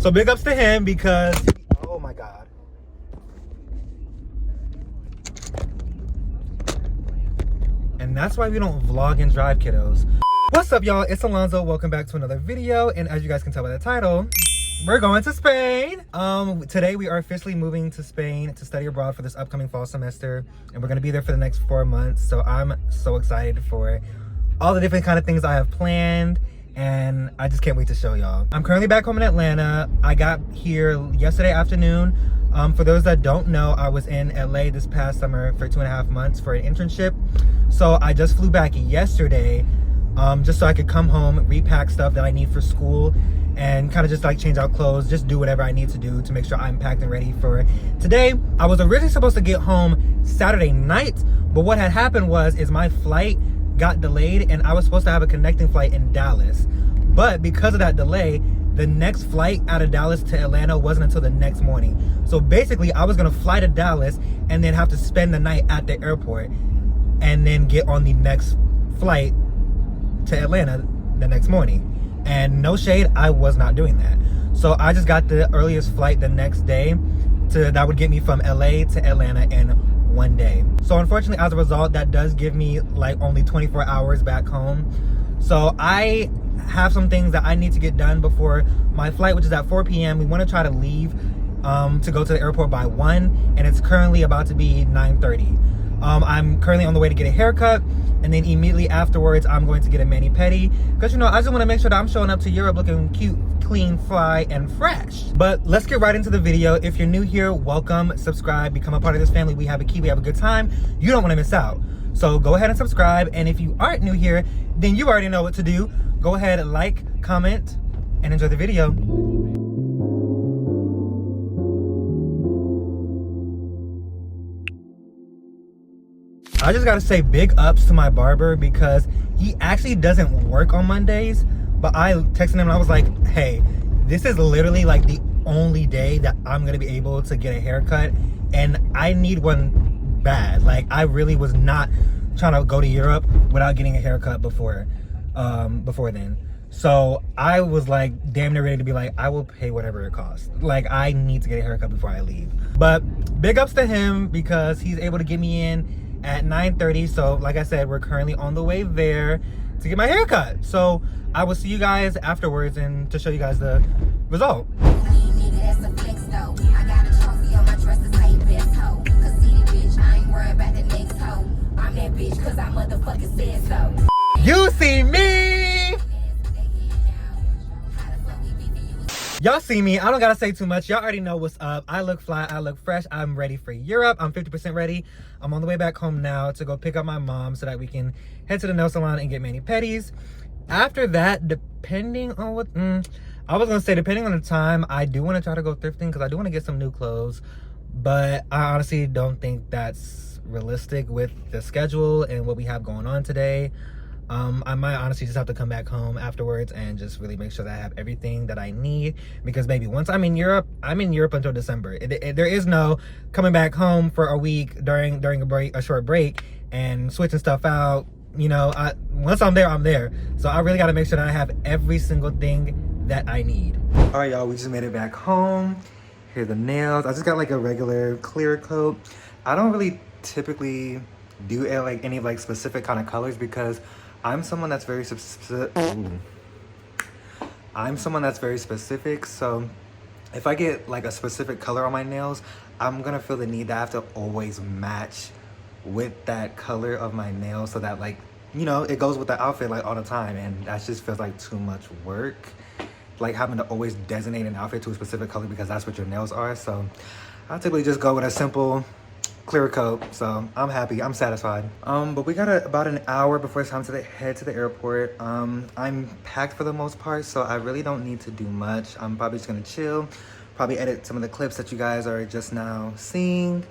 So big ups to him because, oh my God. And that's why we don't vlog and drive, kiddos. What's up, y'all? It's Alonzo. Welcome back to another video. And as you guys can tell by the title, we're going to Spain. Today we are officially moving to Spain to study abroad for this upcoming fall semester. And we're gonna be there for the next 4 months. So I'm so excited for all the different kind of things I have planned. And I just can't wait to show y'all. I'm currently back home in Atlanta. I got here yesterday afternoon. For those that don't know, I was in LA this past summer for 2.5 months for an internship. So I just flew back yesterday just so I could come home, repack stuff that I need for school, and kind of just like change out clothes, just do whatever I need to do to make sure I'm packed and ready for today. I was originally supposed to get home Saturday night, but what had happened is my flight got delayed and I was supposed to have a connecting flight in Dallas. But because of that delay, the next flight out of Dallas to Atlanta wasn't until the next morning. So basically I was gonna fly to Dallas and then have to spend the night at the airport and then get on the next flight to Atlanta the next morning. And no shade, I was not doing that. So I just got the earliest flight the next day that would get me from LA to Atlanta in 1 day. So unfortunately, as a result, that does give me like only 24 hours back home. So I have some things that I need to get done before my flight, which is at 4 p.m. We want to try to leave to go to the airport by 1, and it's currently about to be 9:30. I'm currently on the way to get a haircut, and then immediately afterwards I'm going to get a mani-pedi, because I just want to make sure that I'm showing up to Europe looking cute, clean, fly, and fresh. But let's get right into the video. If you're new here, welcome, subscribe, become a part of this family. We have a key, we have a good time. You don't want to miss out. So go ahead and subscribe, and if you aren't new here, then you already know what to do. Go ahead and like, comment, and enjoy the video. I just gotta say big ups to my barber because he actually doesn't work on Mondays, but I texted him and I was like, hey, this is literally like the only day that I'm gonna be able to get a haircut, and I need one bad. Like, I really was not trying to go to Europe without getting a haircut before then. So I was like damn near ready to be like, I will pay whatever it costs. Like, I need to get a haircut before I leave. But big ups to him because he's able to get me in at 9:30. So like I said, we're currently on the way there to get my haircut. So I will see you guys afterwards and to show you guys the result. You see me. Y'all see me. I don't gotta say too much. Y'all already know what's up. I look fly, I look fresh. I'm ready for Europe. I'm 50% ready. I'm on the way back home now to go pick up my mom so that we can head to the nail salon and get mani-pedis. After that, depending on what I was gonna say, depending on the time, I do want to try to go thrifting because I do want to get some new clothes, but I honestly don't think that's realistic with the schedule and what we have going on today. I might honestly just have to come back home afterwards and just really make sure that I have everything that I need, because maybe once I'm in Europe until December. There is no coming back home for a week during a short break and switching stuff out. Once I'm there, I'm there. So I really got to make sure that I have every single thing that I need. All right, y'all, we just made it back home. Here are the nails. I just got like a regular clear coat. I don't really typically do any like specific kind of colors because I'm someone that's very specific. So if I get like a specific color on my nails, I'm gonna feel the need that I have to always match with that color of my nails so that it goes with the outfit like all the time, and that just feels like too much work, like having to always designate an outfit to a specific color because that's what your nails are. So I'll typically just go with a simple clear coat. So I'm happy, I'm satisfied. But we got about an hour before it's time to head to the airport. I'm packed for the most part, so I really don't need to do much. I'm probably just gonna chill, probably edit some of the clips that you guys are just now seeing.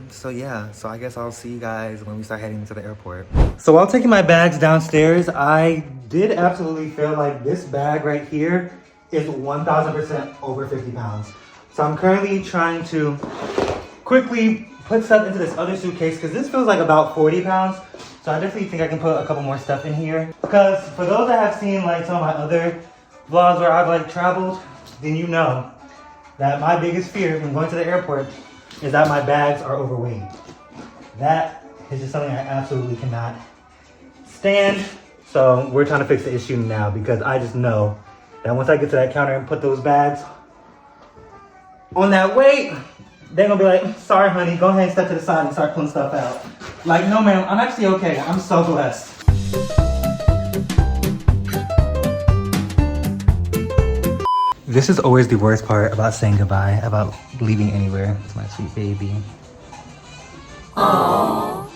So yeah, so I guess I'll see you guys when we start heading to the airport. So while taking my bags downstairs, I did absolutely feel like this bag right here is 1000% over 50 pounds. So I'm currently trying to quickly put stuff into this other suitcase because this feels like about 40 pounds. So I definitely think I can put a couple more stuff in here. Because for those that have seen like some of my other vlogs where I've like traveled, then you know that my biggest fear when going to the airport is that my bags are overweight. That is just something I absolutely cannot stand. So we're trying to fix the issue now because I just know that once I get to that counter and put those bags on that weight, they're gonna be like, sorry honey, go ahead and step to the side and start pulling stuff out. Like, no ma'am, I'm actually okay. I'm so blessed. This is always the worst part about saying goodbye, about leaving anywhere. It's my sweet baby. Aww.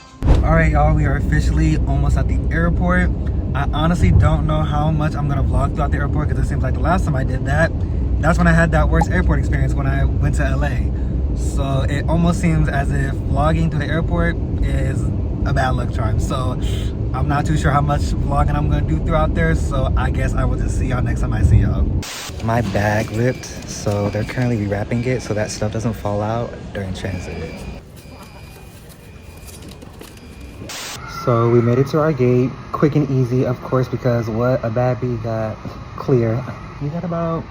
All right, y'all, we are officially almost at the airport. I honestly don't know how much I'm gonna vlog throughout the airport because it seems like the last time I did that, that's when I had that worst airport experience when I went to LA. So it almost seems as if vlogging through the airport is a bad luck charm. So I'm not too sure how much vlogging I'm gonna do throughout there. So I guess I will just see y'all next time I see y'all. My bag ripped, so they're currently rewrapping it so that stuff doesn't fall out during transit. So we made it to our gate, quick and easy, of course, because what a bad beat got clear. We got about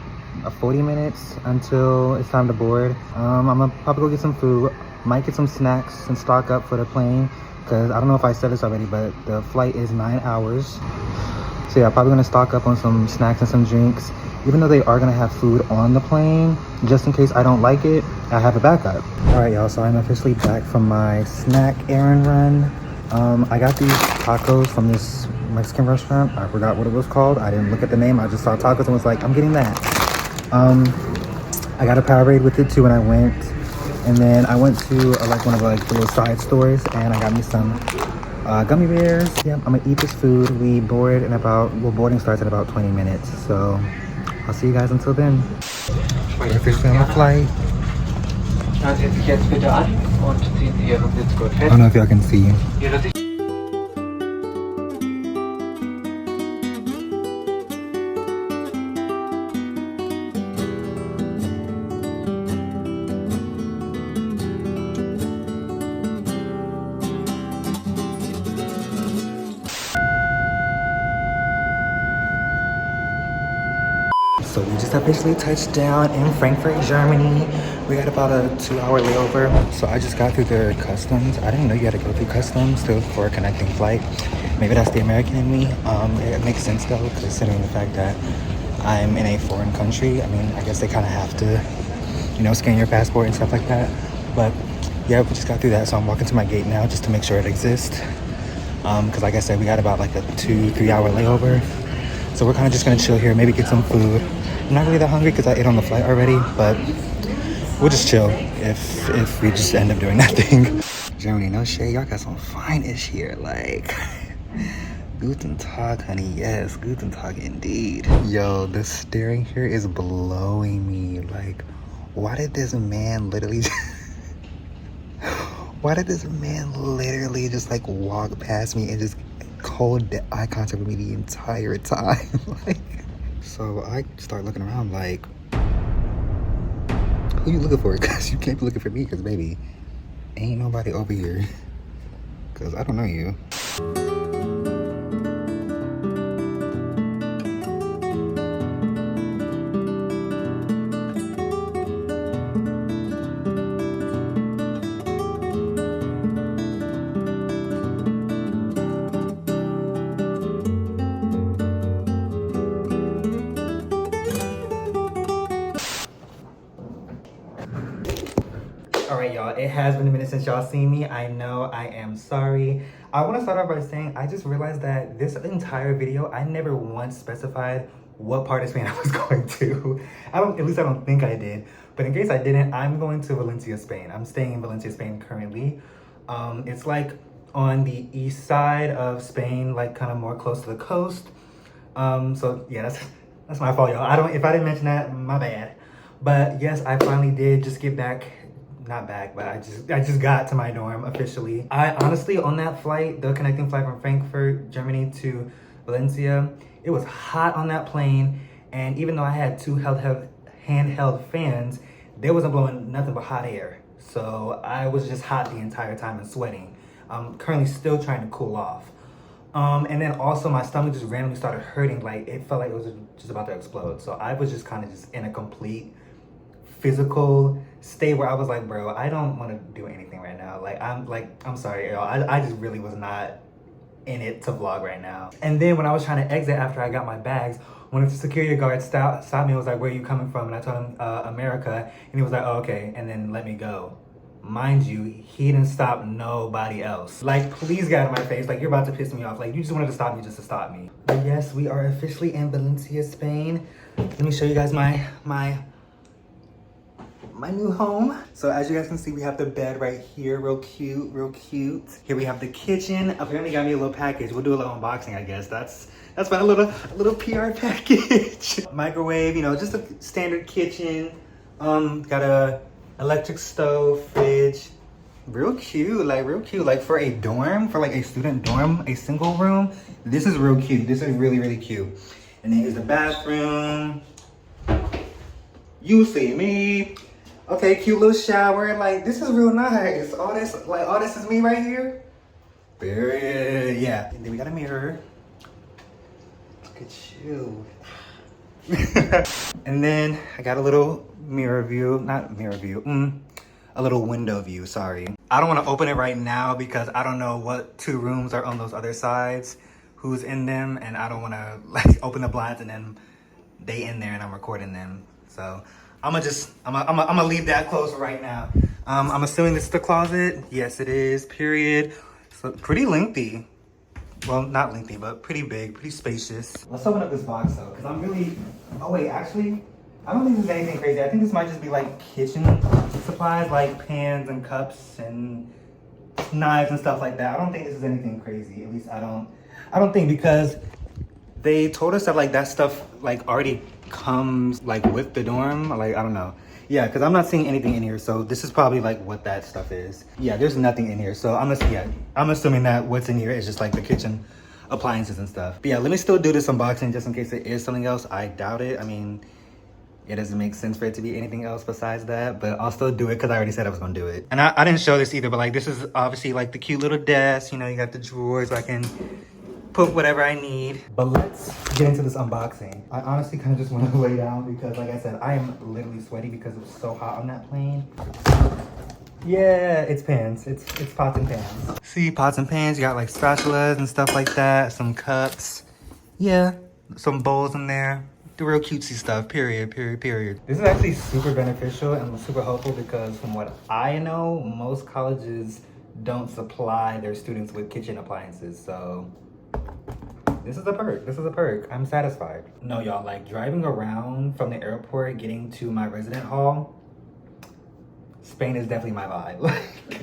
40 minutes until it's time to board. I'm gonna probably go get some food, might get some snacks and stock up for the plane, because I don't know if I said this already, but the flight is 9 hours. So yeah, probably gonna stock up on some snacks and some drinks. Even though they are gonna have food on the plane, just in case I don't like it, I have a backup. All right, y'all, so I'm officially back from my snack errand run. I got these tacos from this Mexican restaurant. I forgot what it was called. I didn't look at the name. I just saw tacos and was like, I'm getting that. I got a Powerade with it too when I went. And then I went to like one of the little side stores and I got me some gummy bears. Yeah, I'm gonna eat this food. We board in boarding starts in about 20 minutes. So I'll see you guys until then. We're officially on the flight. Schnallen Sie sich jetzt bitte an und ziehen Sie Ihren Sitzgurt I fest. don't know if y'all can see. Ihre Sicht So we just officially touched down in Frankfurt, Germany. We had about a 2-hour layover. So I just got through the customs. I didn't know you had to go through customs for a connecting flight. Maybe that's the American in me. It makes sense though, considering the fact that I'm in a foreign country. I mean, I guess they kind of have to, you know, scan your passport and stuff like that. But yeah, we just got through that. So I'm walking to my gate now just to make sure it exists. Because like I said, we got about like a 2-3 hour layover. So we're kind of just gonna chill here, maybe get some food. I'm not really that hungry because I ate on the flight already, but we'll just chill if we just end up doing nothing. Germany, no shade, y'all got some fine-ish here, like Guten Tag, honey, yes, Guten Tag indeed. Yo, the steering here is blowing me. Like, why did this man literally just like walk past me and just hold the eye contact with me the entire time? Like, so I start looking around like, who you looking for? Because you can't be looking for me, because baby, ain't nobody over here, because I don't know you. All right, y'all, it has been a minute since y'all seen me. I know, I am sorry. I want to start off by saying I just realized that this entire video, I never once specified what part of Spain I was going to. At least I don't think I did. But in case I didn't, I'm going to Valencia, Spain. I'm staying in Valencia, Spain currently. It's like on the east side of Spain, like kind of more close to the coast. So yeah, that's my fault, y'all. If I didn't mention that, my bad. But yes, I finally did just get back. Not back, but I just got to my dorm officially. I honestly, on that flight, the connecting flight from Frankfurt, Germany to Valencia, it was hot on that plane. And even though I had two handheld fans, they wasn't blowing nothing but hot air. So I was just hot the entire time and sweating. I'm currently still trying to cool off. And then also my stomach just randomly started hurting. Like it felt like it was just about to explode. So I was just kind of just in a complete physical state where I was like, bro, I don't want to do anything right now. I'm sorry, y'all. I just really was not in it to vlog right now. And then when I was trying to exit after I got my bags, one of the security guards stopped me and was like, where are you coming from? And I told him, America. And he was like, oh, okay. And then let me go. Mind you, he didn't stop nobody else. Like, please get out of my face. Like, you're about to piss me off. Like, you just wanted to stop me just to stop me. But yes, we are officially in Valencia, Spain. Let me show you guys my new home. So as you guys can see, we have the bed right here, real cute, real cute. Here we have the kitchen. Apparently got me a little package. We'll do a little unboxing, I guess. That's fine, a little PR package. Microwave, you know, just a standard kitchen. Got a electric stove, fridge. Real cute, like for a dorm, for like a student dorm, a single room. This is real cute. This is really, really cute. And then here's the bathroom. You see me. Okay, cute little shower. Like, this is real nice. All this is me right here. Period. Yeah. And then we got a mirror. Look at you. And then I got a little mirror view. Not mirror view. A little window view, sorry. I don't want to open it right now because I don't know what 2 rooms are on those other sides, who's in them, and I don't want to like open the blinds and then they in there and I'm recording them. So I'm gonna leave that closed right now. I'm assuming this is the closet. Yes, it is, period. So pretty lengthy. Well, not lengthy, but pretty big, pretty spacious. Let's open up this box though, because I'm really, oh wait, actually, I don't think this is anything crazy. I think this might just be like kitchen supplies, like pans and cups and knives and stuff like that. I don't think this is anything crazy. At least I don't think, because they told us that like that stuff like already comes like with the dorm. Like, I don't know. Yeah, because I'm not seeing anything in here. So this is probably like what that stuff is. Yeah, there's nothing in here. So I'm assuming that what's in here is just like the kitchen appliances and stuff. But yeah, let me still do this unboxing just in case it is something else. I doubt it. I mean, it doesn't make sense for it to be anything else besides that, but I'll still do it because I already said I was gonna do it. And I didn't show this either, but like this is obviously like the cute little desk. You know, you got the drawers where I can put whatever I need. But let's get into this unboxing. I honestly kind of just want to lay down because like I said, I am literally sweaty because it was so hot on that plane. Yeah, it's pans. It's pots and pans. See, pots and pans, you got like spatulas and stuff like that, some cups. Yeah, some bowls in there. The real cutesy stuff, period. This is actually super beneficial and super helpful because from what I know, most colleges don't supply their students with kitchen appliances. So this is a perk. I'm satisfied. No, y'all, like driving around from the airport, getting to my resident hall, Spain is definitely my vibe. Like,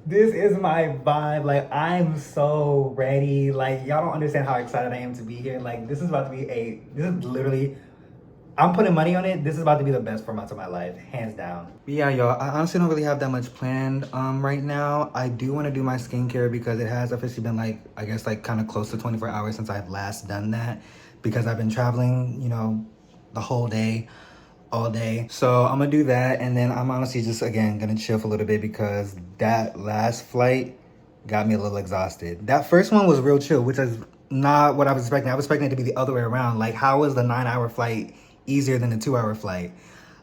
this is my vibe. Like, I'm so ready. Like, y'all don't understand how excited I am to be here. Like, this is about to be this is literally, I'm putting money on it. This is about to be the best 4 months of my life, hands down. But yeah, y'all, I honestly don't really have that much planned right now. I do want to do my skincare because it has officially been like, I guess like kind of close to 24 hours since I've last done that because I've been traveling, you know, the whole day, all day. So I'm gonna do that, and then I'm honestly just again gonna chill for a little bit because that last flight got me a little exhausted. That first one was real chill, which is not what I was expecting. I was expecting it to be the other way around. Like, how was the 9-hour flight easier than the 2-hour flight?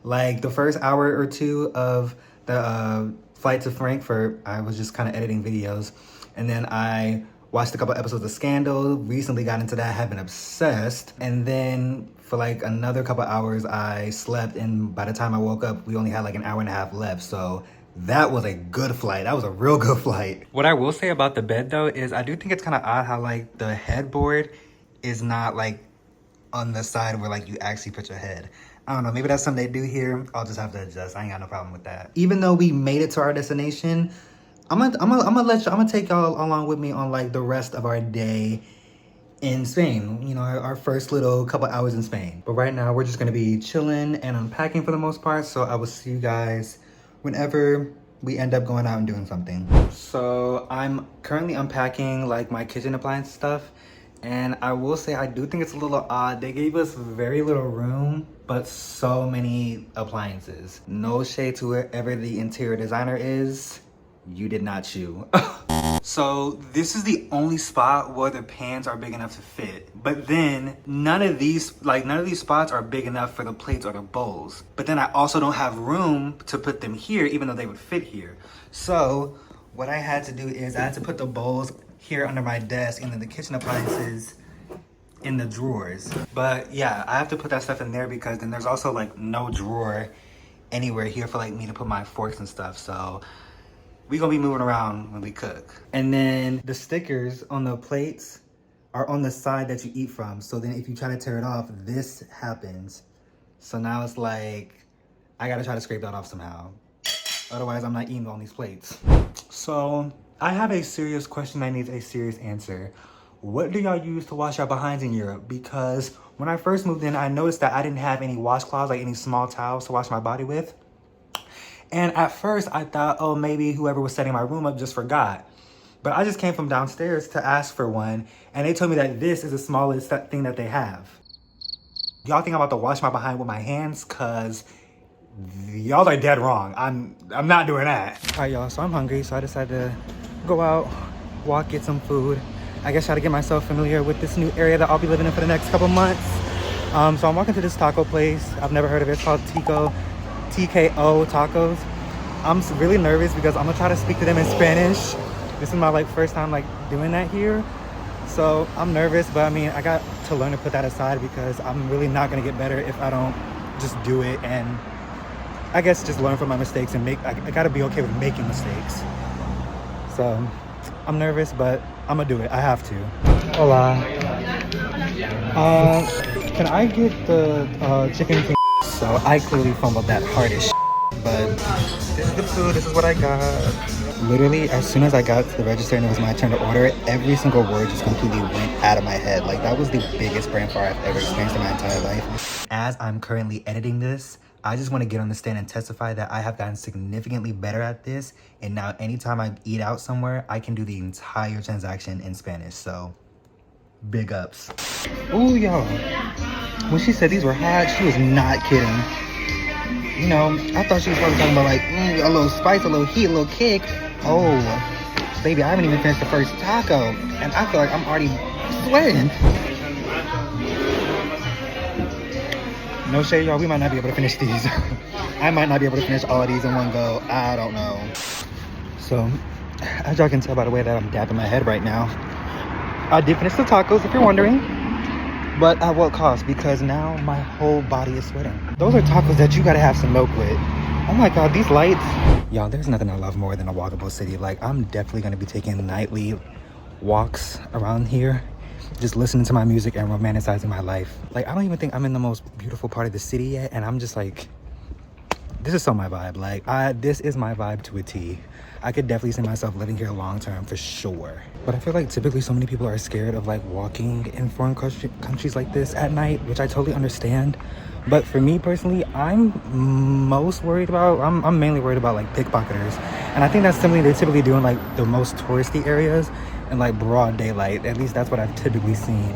Like, the first hour or 2 of the flight to Frankfurt, I was just kind of editing videos, and then I watched a couple episodes of Scandal, recently got into that, have been obsessed, and then for like another couple hours I slept, and by the time I woke up we only had like an hour and a half left. So that was a good flight. That was a real good flight. What I will say about the bed though is I do think it's kind of odd how like the headboard is not like on the side where like you actually put your head. I don't know, maybe that's something they do here. I'll just have to adjust. I ain't got no problem with that. Even though we made it to our destination, I'm gonna take y'all along with me on like the rest of our day in Spain, you know, our first little couple hours in Spain. But right now we're just gonna be chilling and unpacking for the most part. So I will see you guys whenever we end up going out and doing something. So I'm currently unpacking like my kitchen appliance stuff. And I will say, I do think it's a little odd. They gave us very little room, but so many appliances. No shade to wherever the interior designer is. You did not chew. So this is the only spot where the pans are big enough to fit. But then none of these spots are big enough for the plates or the bowls. But then I also don't have room to put them here, even though they would fit here. So what I had to do is I had to put the bowls here under my desk and then the kitchen appliances in the drawers. But yeah, I have to put that stuff in there because then there's also like no drawer anywhere here for like me to put my forks and stuff. So we gonna be moving around when we cook. And then the stickers on the plates are on the side that you eat from. So then if you try to tear it off, this happens. So now it's like, I gotta try to scrape that off somehow. Otherwise, I'm not eating on these plates. So I have a serious question that needs a serious answer. What do y'all use to wash your behinds in Europe? Because when I first moved in, I noticed that I didn't have any washcloths, like any small towels to wash my body with. And at first I thought, oh, maybe whoever was setting my room up just forgot. But I just came from downstairs to ask for one, and they told me that this is the smallest thing that they have. Y'all think I'm about to wash my behind with my hands? Cause y'all are dead wrong. I'm not doing that. All right, y'all, so I'm hungry, so I decided to go out, walk, get some food. I guess try to get myself familiar with this new area that I'll be living in for the next couple months. So I'm walking to this taco place. I've never heard of it. It's called TKO Tacos. I'm really nervous because I'm gonna try to speak to them in Spanish. This is my first time doing that here. So I'm nervous, but I mean, I got to learn to put that aside because I'm really not gonna get better if I don't just do it and I guess just learn from my mistakes and I gotta be okay with making mistakes. So I'm nervous, but I'm gonna do it. I have to. Hola. Can I get the chicken king? So I clearly fumbled that hard as but this is the food. This is what I got. Literally, as soon as I got to the register and it was my turn to order, every single word just completely went out of my head. Like, that was the biggest brain fart I've ever experienced in my entire life. As I'm currently editing this, I just want to get on the stand and testify that I have gotten significantly better at this. And now anytime I eat out somewhere, I can do the entire transaction in Spanish. So, big ups. Ooh, y'all. When she said these were hot, she was not kidding. You know, I thought she was probably talking about a little spice, a little heat, a little kick. Oh, baby, I haven't even finished the first taco. And I feel like I'm already sweating. No shade, y'all. We might not be able to finish these. I might not be able to finish all of these in one go. I don't know. So, as y'all can tell by the way that I'm dapping my head right now, I did finish the tacos, if you're wondering. But at what cost? Because now my whole body is sweating. Those are tacos that you gotta have some milk with. Oh my God, these lights. Y'all, there's nothing I love more than a walkable city. I'm definitely gonna be taking nightly walks around here, just listening to my music and romanticizing my life. I don't even think I'm in the most beautiful part of the city yet, and I'm just this is so my vibe. This is my vibe to a T. I could definitely see myself living here long term for sure. But I feel like typically so many people are scared of walking in foreign countries like this at night, which I totally understand. But for me personally, I'm mainly worried about pickpocketers. And I think that's something they typically do in the most touristy areas in broad daylight. At least that's what I've typically seen.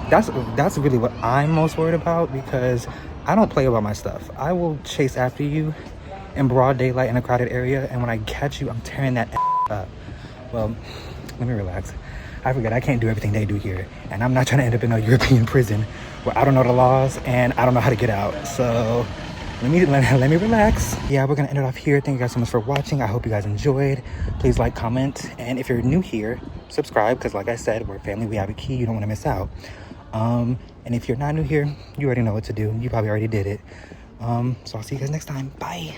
That's really what I'm most worried about because I don't play about my stuff. I will chase after you in broad daylight in a crowded area, and when I catch you, I'm tearing that up. Well, let me relax. I forget I can't do everything they do here, and I'm not trying to end up in a European prison where I don't know the laws and I don't know how to get out. So let me relax. Yeah, we're gonna end it off here. Thank you guys so much for watching. I hope you guys enjoyed. Please like, comment, and if you're new here, subscribe, because like I said, we're family, we have a key, you don't want to miss out. And if you're not new here, you already know what to do. You probably already did it. So I'll see you guys next time. Bye.